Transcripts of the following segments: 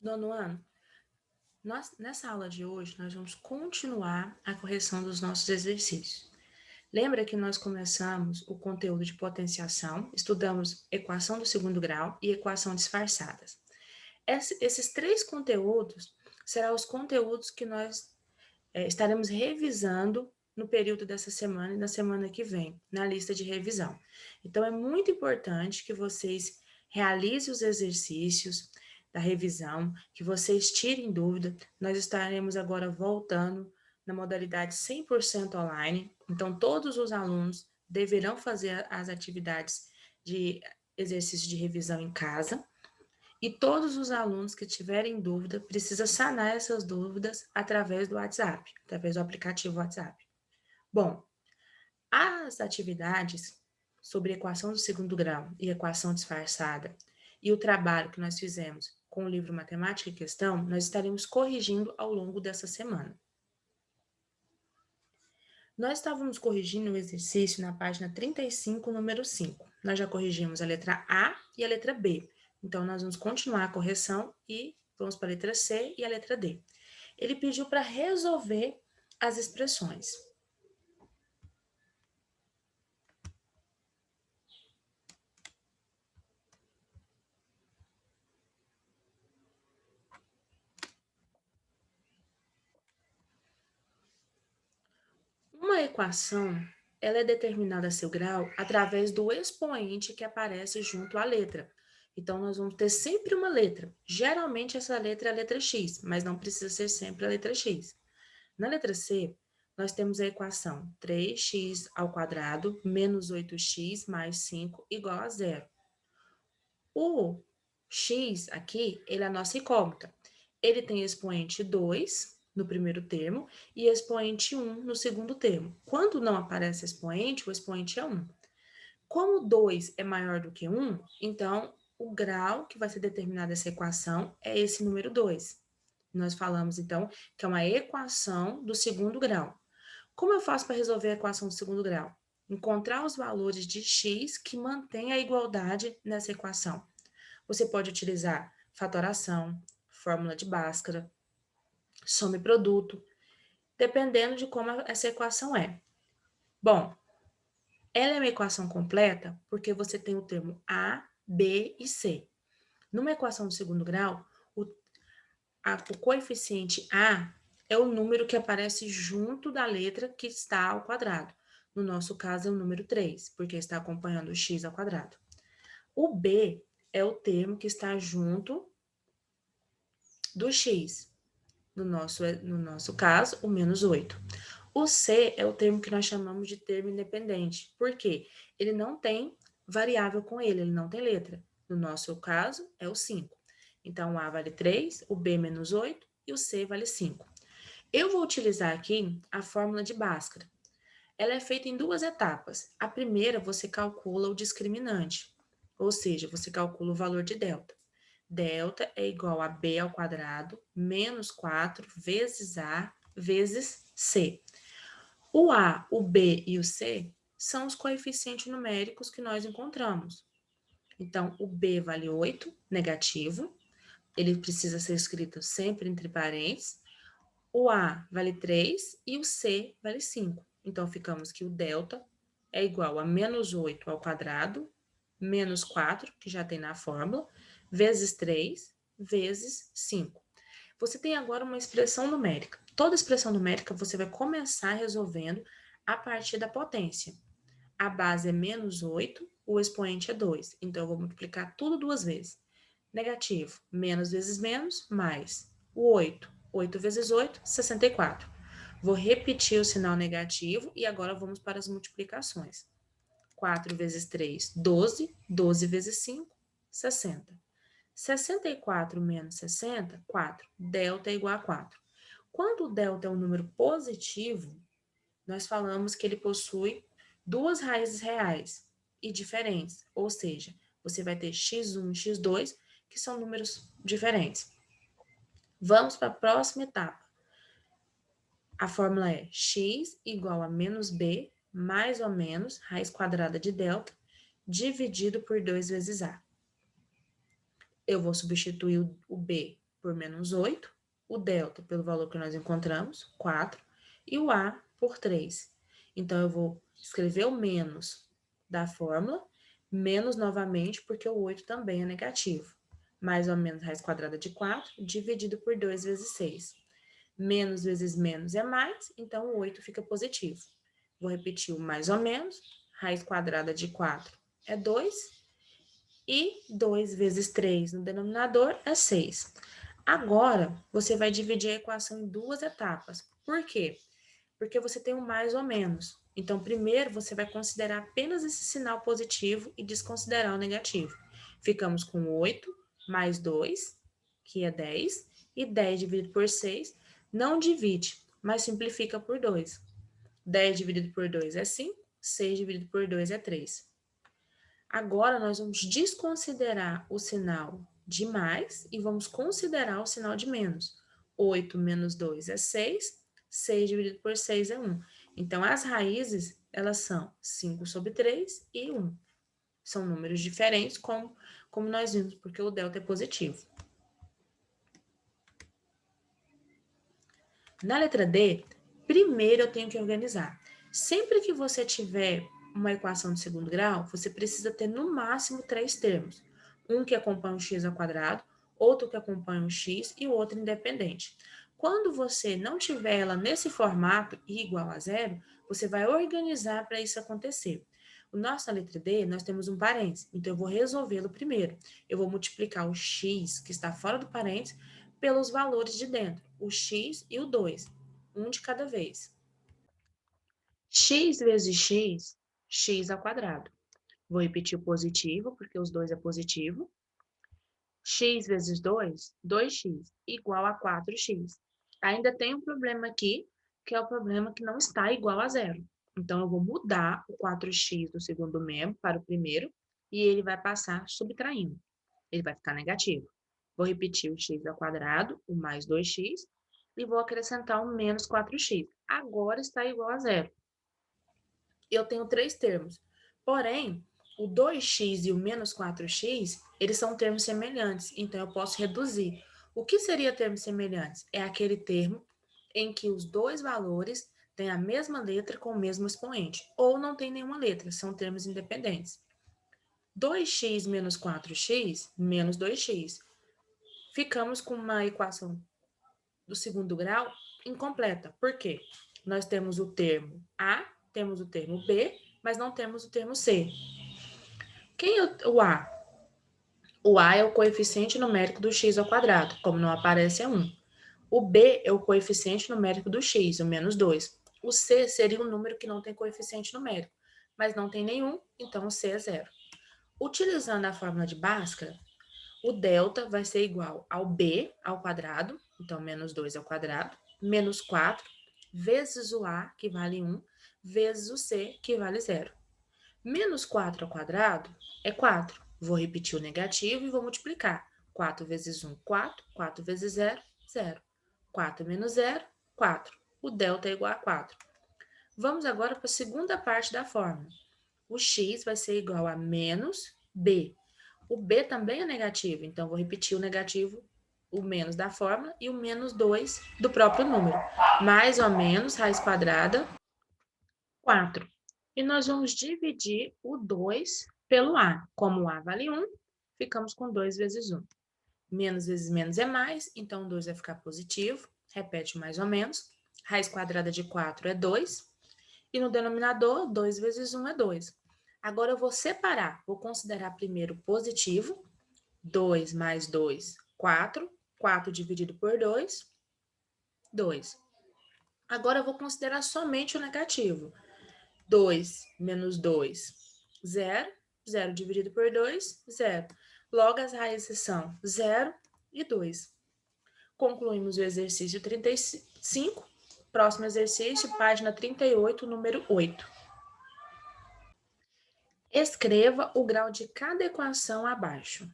Nono ano, nessa aula de hoje, nós vamos continuar a correção dos nossos exercícios. Lembra que nós começamos o conteúdo de potenciação, estudamos equação do segundo grau e equação disfarçadas. Esses três conteúdos serão os conteúdos que nós estaremos revisando no período dessa semana e na semana que vem, na lista de revisão. Então, é muito importante que vocês realizem os exercícios da revisão, que vocês tirem dúvida. Nós estaremos agora voltando na modalidade 100% online, então todos os alunos deverão fazer as atividades de exercício de revisão em casa, e todos os alunos que tiverem dúvida precisam sanar essas dúvidas através do WhatsApp, através do aplicativo WhatsApp. Bom, as atividades sobre equação do segundo grau e equação disfarçada e o trabalho que nós fizemos com o livro Matemática e Questão, nós estaremos corrigindo ao longo dessa semana. Nós estávamos corrigindo o exercício na página 35, número 5. Nós já corrigimos a letra A e a letra B. Então, nós vamos continuar a correção e vamos para a letra C e a letra D. Ele pediu para resolver as expressões. Uma equação, ela é determinada a seu grau através do expoente que aparece junto à letra. Então, nós vamos ter sempre uma letra. Geralmente, essa letra é a letra X, mas não precisa ser sempre a letra X. Na letra C, nós temos a equação 3x ao quadrado menos 8x mais 5 igual a zero. O x aqui, ele é a nossa incógnita. Ele tem expoente 2 no primeiro termo e expoente 1 no segundo termo. Quando não aparece expoente, o expoente é 1. Como 2 é maior do que 1, então o grau que vai ser determinado essa equação é esse número 2. Nós falamos, então, que é uma equação do segundo grau. Como eu faço para resolver a equação do segundo grau? Encontrar os valores de x que mantêm a igualdade nessa equação. Você pode utilizar fatoração, fórmula de Bhaskara, soma e produto, dependendo de como essa equação é. Bom, ela é uma equação completa porque você tem o termo A, B e C. Numa equação do segundo grau, o coeficiente A é o número que aparece junto da letra que está ao quadrado. No nosso caso, é o número 3, porque está acompanhando o x ao quadrado. O B é o termo que está junto do x. No nosso caso, o menos 8. O C é o termo que nós chamamos de termo independente. Por quê? Ele não tem variável com ele não tem letra. No nosso caso, é o 5. Então, o A vale 3, o B menos 8 e o C vale 5. Eu vou utilizar aqui a fórmula de Bhaskara. Ela é feita em duas etapas. A primeira, você calcula o discriminante, ou seja, você calcula o valor de delta. Delta é igual a B ao quadrado menos 4 vezes A vezes C. O A, o B e o C são os coeficientes numéricos que nós encontramos. Então, o B vale 8, negativo. Ele precisa ser escrito sempre entre parênteses. O A vale 3 e o C vale 5. Então, ficamos que o delta é igual a menos 8 ao quadrado, menos 4, que já tem na fórmula, vezes 3, vezes 5. Você tem agora uma expressão numérica. Toda expressão numérica você vai começar resolvendo a partir da potência. A base é menos 8, o expoente é 2. Então, eu vou multiplicar tudo duas vezes. Negativo, menos vezes menos, mais o 8. 8 vezes 8, 64. Vou repetir o sinal negativo e agora vamos para as multiplicações. 4 vezes 3, 12. 12 vezes 5, 60. 64 menos 60, 4. Delta é igual a 4. Quando o delta é um número positivo, nós falamos que ele possui duas raízes reais e diferentes, ou seja, você vai ter x1 e x2, que são números diferentes. Vamos para a próxima etapa. A fórmula é x igual a menos b, mais ou menos, raiz quadrada de delta, dividido por 2 vezes a. Eu vou substituir o b por menos 8, o delta pelo valor que nós encontramos, 4, e o A por 3. Então, eu vou escrever o menos da fórmula, menos novamente, porque o 8 também é negativo. Mais ou menos raiz quadrada de 4, dividido por 2 vezes 6. Menos vezes menos é mais, então o 8 fica positivo. Vou repetir o mais ou menos, raiz quadrada de 4 é 2, e 2 vezes 3 no denominador é 6. Agora, você vai dividir a equação em duas etapas. Por quê? Porque você tem um mais ou menos. Então, primeiro, você vai considerar apenas esse sinal positivo e desconsiderar o negativo. Ficamos com 8 mais 2, que é 10, e 10 dividido por 6 não divide, mas simplifica por 2. 10 dividido por 2 é 5, 6 dividido por 2 é 3. Agora, nós vamos desconsiderar o sinal de mais e vamos considerar o sinal de menos. 8 menos 2 é 6, 6 dividido por 6 é 1. Então, as raízes, elas são 5 sobre 3 e 1. São números diferentes, como nós vimos, porque o delta é positivo. Na letra D, primeiro eu tenho que organizar. Sempre que você tiver uma equação de segundo grau, você precisa ter no máximo 3 termos. Um que acompanha o x ao quadrado, outro que acompanha o x e o outro independente. Quando você não tiver ela nesse formato e igual a zero, você vai organizar para isso acontecer. O nosso na letra D, nós temos um parênteses, então eu vou resolvê-lo primeiro. Eu vou multiplicar o x, que está fora do parênteses, pelos valores de dentro, o x e o 2, um de cada vez. X vezes x, x ao quadrado. Vou repetir o positivo, porque os dois é positivo. X vezes 2, 2x, igual a 4x. Ainda tem um problema aqui, que é o problema que não está igual a zero. Então, eu vou mudar o 4x do segundo membro para o primeiro, e ele vai passar subtraindo. Ele vai ficar negativo. Vou repetir o x ao quadrado, o mais 2x, e vou acrescentar o menos 4x. Agora está igual a zero. Eu tenho três termos. Porém, o 2x e o menos 4x, eles são termos semelhantes, então eu posso reduzir. O que seria termos semelhantes? É aquele termo em que os dois valores têm a mesma letra com o mesmo expoente, ou não tem nenhuma letra, são termos independentes. 2x menos 4x menos 2x. Ficamos com uma equação do segundo grau incompleta. Por quê? Nós temos o termo A, temos o termo B, mas não temos o termo C. Quem é o A? O A é o coeficiente numérico do x ao quadrado, como não aparece é 1. O B é o coeficiente numérico do x, o menos 2. O C seria um número que não tem coeficiente numérico, mas não tem nenhum, então o C é zero. Utilizando a fórmula de Bhaskara, o delta vai ser igual ao b ao quadrado, então menos 2 ao quadrado, menos 4, vezes o a, que vale 1, vezes o c, que vale 0. Menos 4 ao quadrado é 4. Vou repetir o negativo e vou multiplicar. 4 vezes 1, 4. 4 vezes 0, 0. 4 menos 0, 4. O delta é igual a 4. Vamos agora para a segunda parte da fórmula. O x vai ser igual a menos b. O b também é negativo, então vou repetir o negativo, o menos da fórmula e o menos 2 do próprio número. Mais ou menos, raiz quadrada, 4. E nós vamos dividir o 2 pelo a. Como o a vale 1, ficamos com 2 vezes 1. Menos vezes menos é mais, então o 2 vai ficar positivo. Repete mais ou menos. Raiz quadrada de 4 é 2. E no denominador, 2 vezes 1 é 2. Agora eu vou separar. Vou considerar primeiro positivo. 2 mais 2, 4. 4 dividido por 2, 2. Agora eu vou considerar somente o negativo. 2 menos 2, 0. 0 dividido por 2, 0. Logo, as raízes são 0 e 2. Concluímos o exercício 35. Próximo exercício, página 38, número 8. Escreva o grau de cada equação abaixo.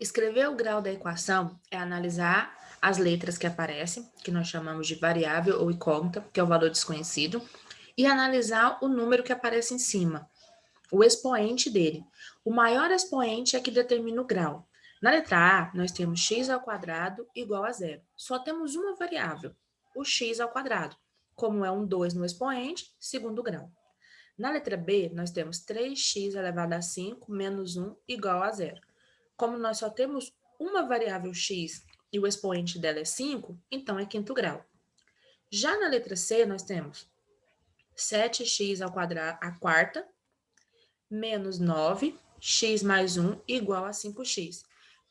Escrever o grau da equação é analisar as letras que aparecem, que nós chamamos de variável ou incógnita, que é o valor desconhecido, e analisar o número que aparece em cima, o expoente dele. O maior expoente é que determina o grau. Na letra A, nós temos x ao quadrado igual a zero. Só temos uma variável, o x ao quadrado. Como é um 2 no expoente, segundo grau. Na letra B, nós temos 3x elevado a 5 menos 1 igual a zero. Como nós só temos uma variável x e o expoente dela é 5, então é quinto grau. Já na letra C, nós temos 7x ao quadrado, a quarta, menos 9, x mais 1 igual a 5x.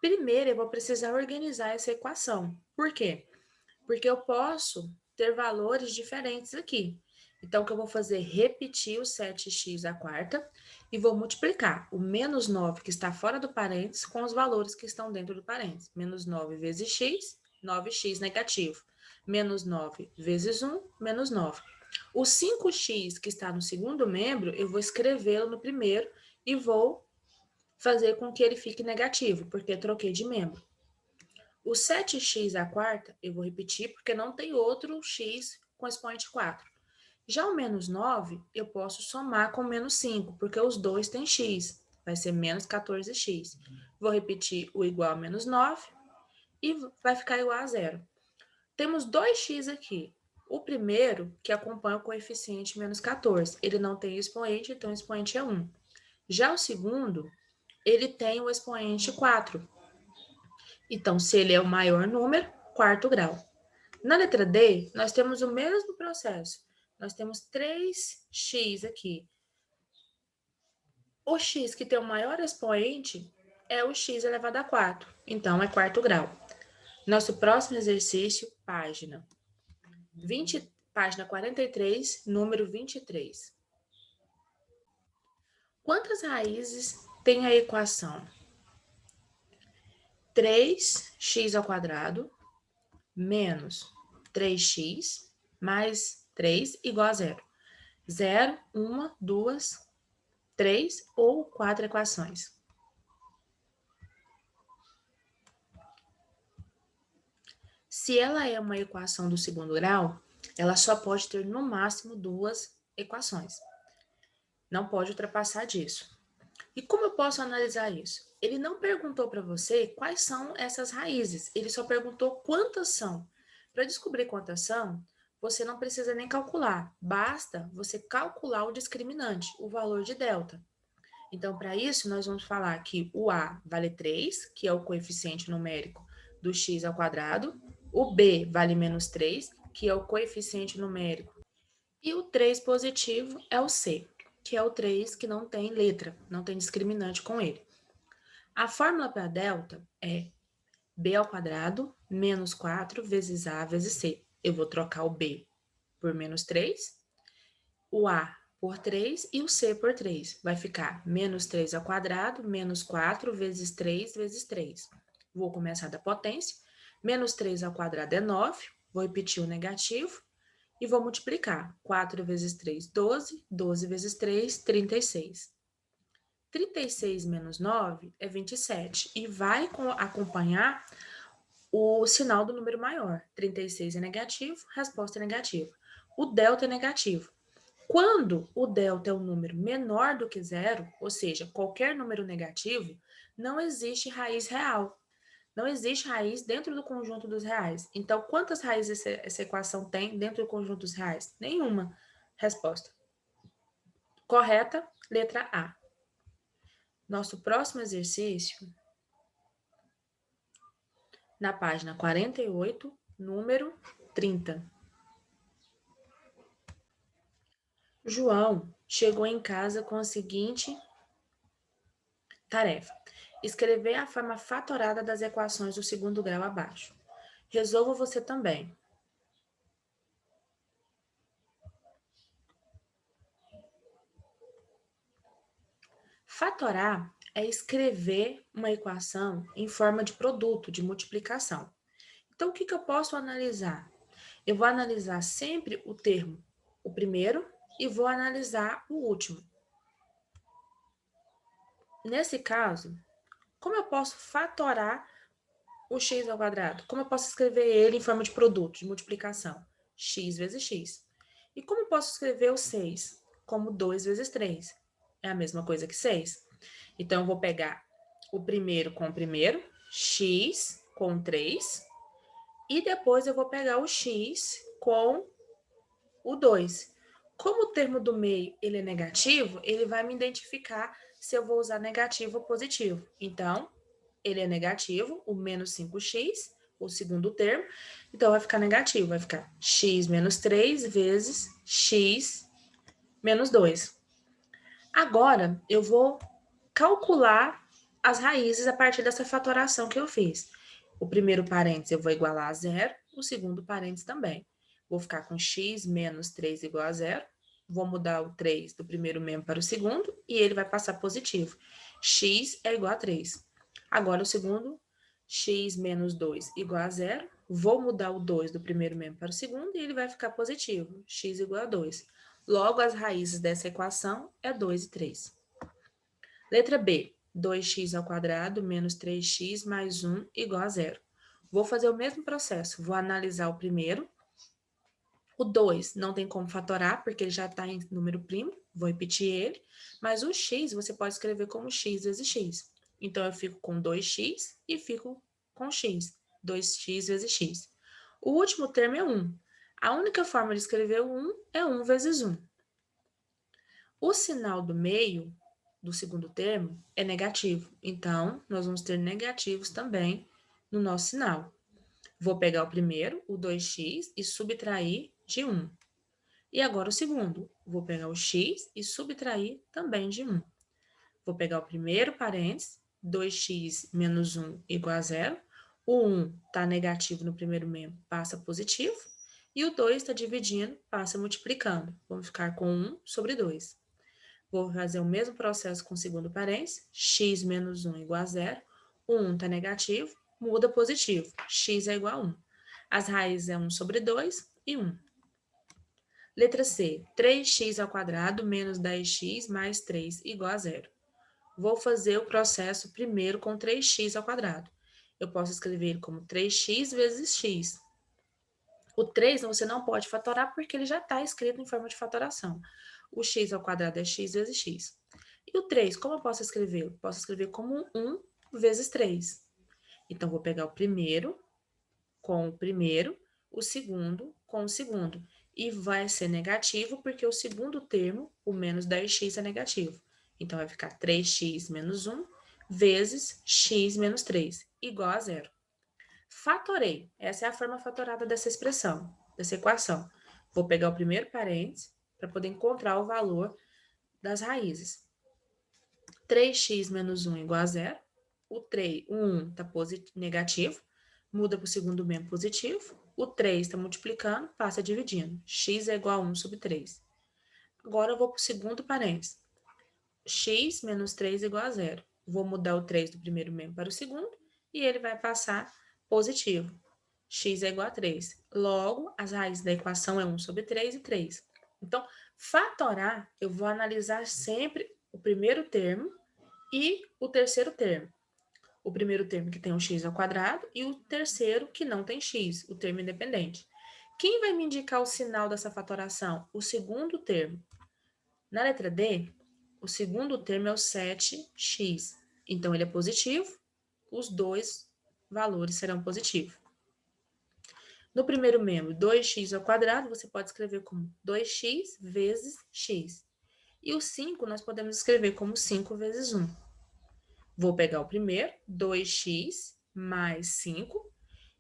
Primeiro, eu vou precisar organizar essa equação. Por quê? Porque eu posso ter valores diferentes aqui. Então, o que eu vou fazer? Repetir o 7x à quarta e vou multiplicar o menos 9 que está fora do parênteses com os valores que estão dentro do parênteses. Menos 9 vezes x, 9x negativo. Menos 9 vezes 1, menos 9. O 5x que está no segundo membro, eu vou escrevê-lo no primeiro e vou fazer com que ele fique negativo, porque troquei de membro. O 7x à quarta, eu vou repetir, porque não tem outro x com expoente 4. Já o menos 9, eu posso somar com menos 5, porque os dois têm x. Vai ser menos 14x. Vou repetir o igual a menos 9 e vai ficar igual a zero. Temos 2x aqui. O primeiro, que acompanha o coeficiente menos 14. Ele não tem expoente, então o expoente é 1. Já o segundo, ele tem o expoente 4. Então, se ele é o maior número, quarto grau. Na letra D, nós temos o mesmo processo. Nós temos 3x aqui. O x que tem o maior expoente é o x elevado a 4. Então, é quarto grau. Nosso próximo exercício, página 43, número 23. Quantas raízes tem a equação 3x ao quadrado menos 3x mais 3 igual a zero? 0, 1, 2, 3 ou 4 equações? Se ela é uma equação do segundo grau, ela só pode ter no máximo duas equações. Não pode ultrapassar disso. E como eu posso analisar isso? Ele não perguntou para você quais são essas raízes, ele só perguntou quantas são. Para descobrir quantas são, você não precisa nem calcular, basta você calcular o discriminante, o valor de delta. Então, para isso, nós vamos falar que o A vale 3, que é o coeficiente numérico do x ao quadrado, o B vale menos 3, que é o coeficiente numérico, e o 3 positivo é o C, que é o 3 que não tem letra, não tem discriminante com ele. A fórmula para delta é b ao quadrado menos 4 vezes a vezes c. Eu vou trocar o b por menos 3, o a por 3 e o c por 3. Vai ficar menos 3 ao quadrado menos 4 vezes 3 vezes 3. Vou começar da potência. Menos 3 ao quadrado é 9. Vou repetir o negativo. E vou multiplicar. 4 vezes 3, 12. 12 vezes 3, 36. 36 menos 9 é 27. E vai acompanhar o sinal do número maior. 36 é negativo, resposta é negativa. O delta é negativo. Quando o delta é um número menor do que zero, ou seja, qualquer número negativo, não existe raiz real. Não existe raiz dentro do conjunto dos reais. Então, quantas raízes essa equação tem dentro do conjunto dos reais? Nenhuma. Resposta. Correta, letra A. Nosso próximo exercício, na página 48, número 30. João chegou em casa com a seguinte tarefa: escrever a forma fatorada das equações do segundo grau abaixo. Resolva você também. Fatorar é escrever uma equação em forma de produto, de multiplicação. Então, o que eu posso analisar? Eu vou analisar sempre o termo, o primeiro, e vou analisar o último. Nesse caso, como eu posso fatorar o x ao quadrado? Como eu posso escrever ele em forma de produto, de multiplicação? X vezes x. E como eu posso escrever o 6? Como 2 vezes 3. É a mesma coisa que 6. Então, eu vou pegar o primeiro com o primeiro, x com 3, e depois eu vou pegar o x com o 2. Como o termo do meio ele é negativo, ele vai me identificar se eu vou usar negativo ou positivo. Então, ele é negativo, o menos 5x, o segundo termo, então vai ficar negativo, vai ficar x menos 3 vezes x menos 2. Agora, eu vou calcular as raízes a partir dessa fatoração que eu fiz. O primeiro parênteses eu vou igualar a zero, o segundo parênteses também. Vou ficar com x menos 3 igual a zero. Vou mudar o 3 do primeiro membro para o segundo e ele vai passar positivo. X é igual a 3. Agora o segundo, x menos 2 igual a zero. Vou mudar o 2 do primeiro membro para o segundo e ele vai ficar positivo. X igual a 2. Logo, as raízes dessa equação é 2 e 3. Letra B, 2x ao quadrado menos 3x mais 1 igual a zero. Vou fazer o mesmo processo, vou analisar o primeiro. O 2 não tem como fatorar, porque ele já está em número primo, vou repetir ele. Mas o x você pode escrever como x vezes x. Então, eu fico com 2x e fico com x, 2x vezes x. O último termo é 1. A única forma de escrever o 1 é 1 vezes 1. O sinal do meio, do segundo termo, é negativo. Então, nós vamos ter negativos também no nosso sinal. Vou pegar o primeiro, o 2x, e subtrair de 1. E agora o segundo. Vou pegar o x e subtrair também de 1. Vou pegar o primeiro parênteses, 2x menos 1 igual a zero. O 1 está negativo no primeiro membro, passa positivo. E o 2 está dividindo, passa multiplicando. Vamos ficar com 1 sobre 2. Vou fazer o mesmo processo com o segundo parênteses, x menos 1 igual a zero. O 1 está negativo, muda positivo, x é igual a 1. As raízes é 1 sobre 2 e 1. Letra C, 3x ao quadrado menos 10x mais 3 igual a zero. Vou fazer o processo primeiro com 3x ao quadrado. Eu posso escrever ele como 3x vezes x. O 3 você não pode fatorar porque ele já está escrito em forma de fatoração. O x ao quadrado é x vezes x. E o 3, como eu posso escrever? Posso escrever como 1 vezes 3. Então, vou pegar o primeiro com o primeiro, o segundo com o segundo. E vai ser negativo porque o segundo termo, o menos 10x, é negativo. Então, vai ficar 3x menos 1 vezes x menos 3, igual a zero. Fatorei. Essa é a forma fatorada dessa expressão, dessa equação. Vou pegar o primeiro parênteses para poder encontrar o valor das raízes. 3x menos 1 igual a zero. O 1 está negativo, muda para o segundo membro positivo. O 3 está multiplicando, passa dividindo. X é igual a 1 sobre 3. Agora eu vou para o segundo parênteses. X menos 3 igual a zero. Vou mudar o 3 do primeiro membro para o segundo e ele vai passar positivo. X é igual a 3. Logo, as raízes da equação é 1 sobre 3 e 3. Então, fatorar, eu vou analisar sempre o primeiro termo e o terceiro termo. O primeiro termo que tem um x ao quadrado e o terceiro que não tem x, o termo independente. Quem vai me indicar o sinal dessa fatoração? O segundo termo. Na letra D, o segundo termo é o 7x. Então, ele é positivo, os dois valores serão positivos. No primeiro membro, 2x ao quadrado, você pode escrever como 2x vezes x. E o 5 nós podemos escrever como 5 vezes 1. Vou pegar o primeiro, 2x mais 5,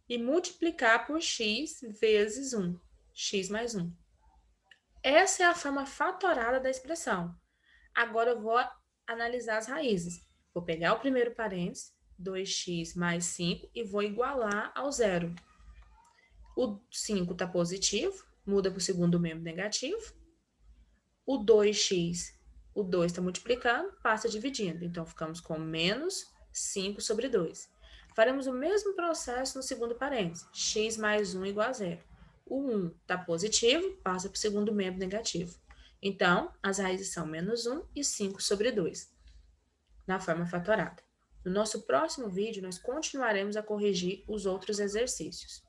e multiplicar por x vezes 1, x mais 1. Essa é a forma fatorada da expressão. Agora eu vou analisar as raízes. Vou pegar o primeiro parênteses, 2x mais 5, e vou igualar ao zero. O 5 está positivo, muda para o segundo membro negativo. O 2x, o 2 está multiplicando, passa dividindo. Então, ficamos com menos 5 sobre 2. Faremos o mesmo processo no segundo parênteses. X mais 1 igual a zero. O 1 está positivo, passa para o segundo membro negativo. Então, as raízes são menos 1 e 5 sobre 2, na forma fatorada. No nosso próximo vídeo, nós continuaremos a corrigir os outros exercícios.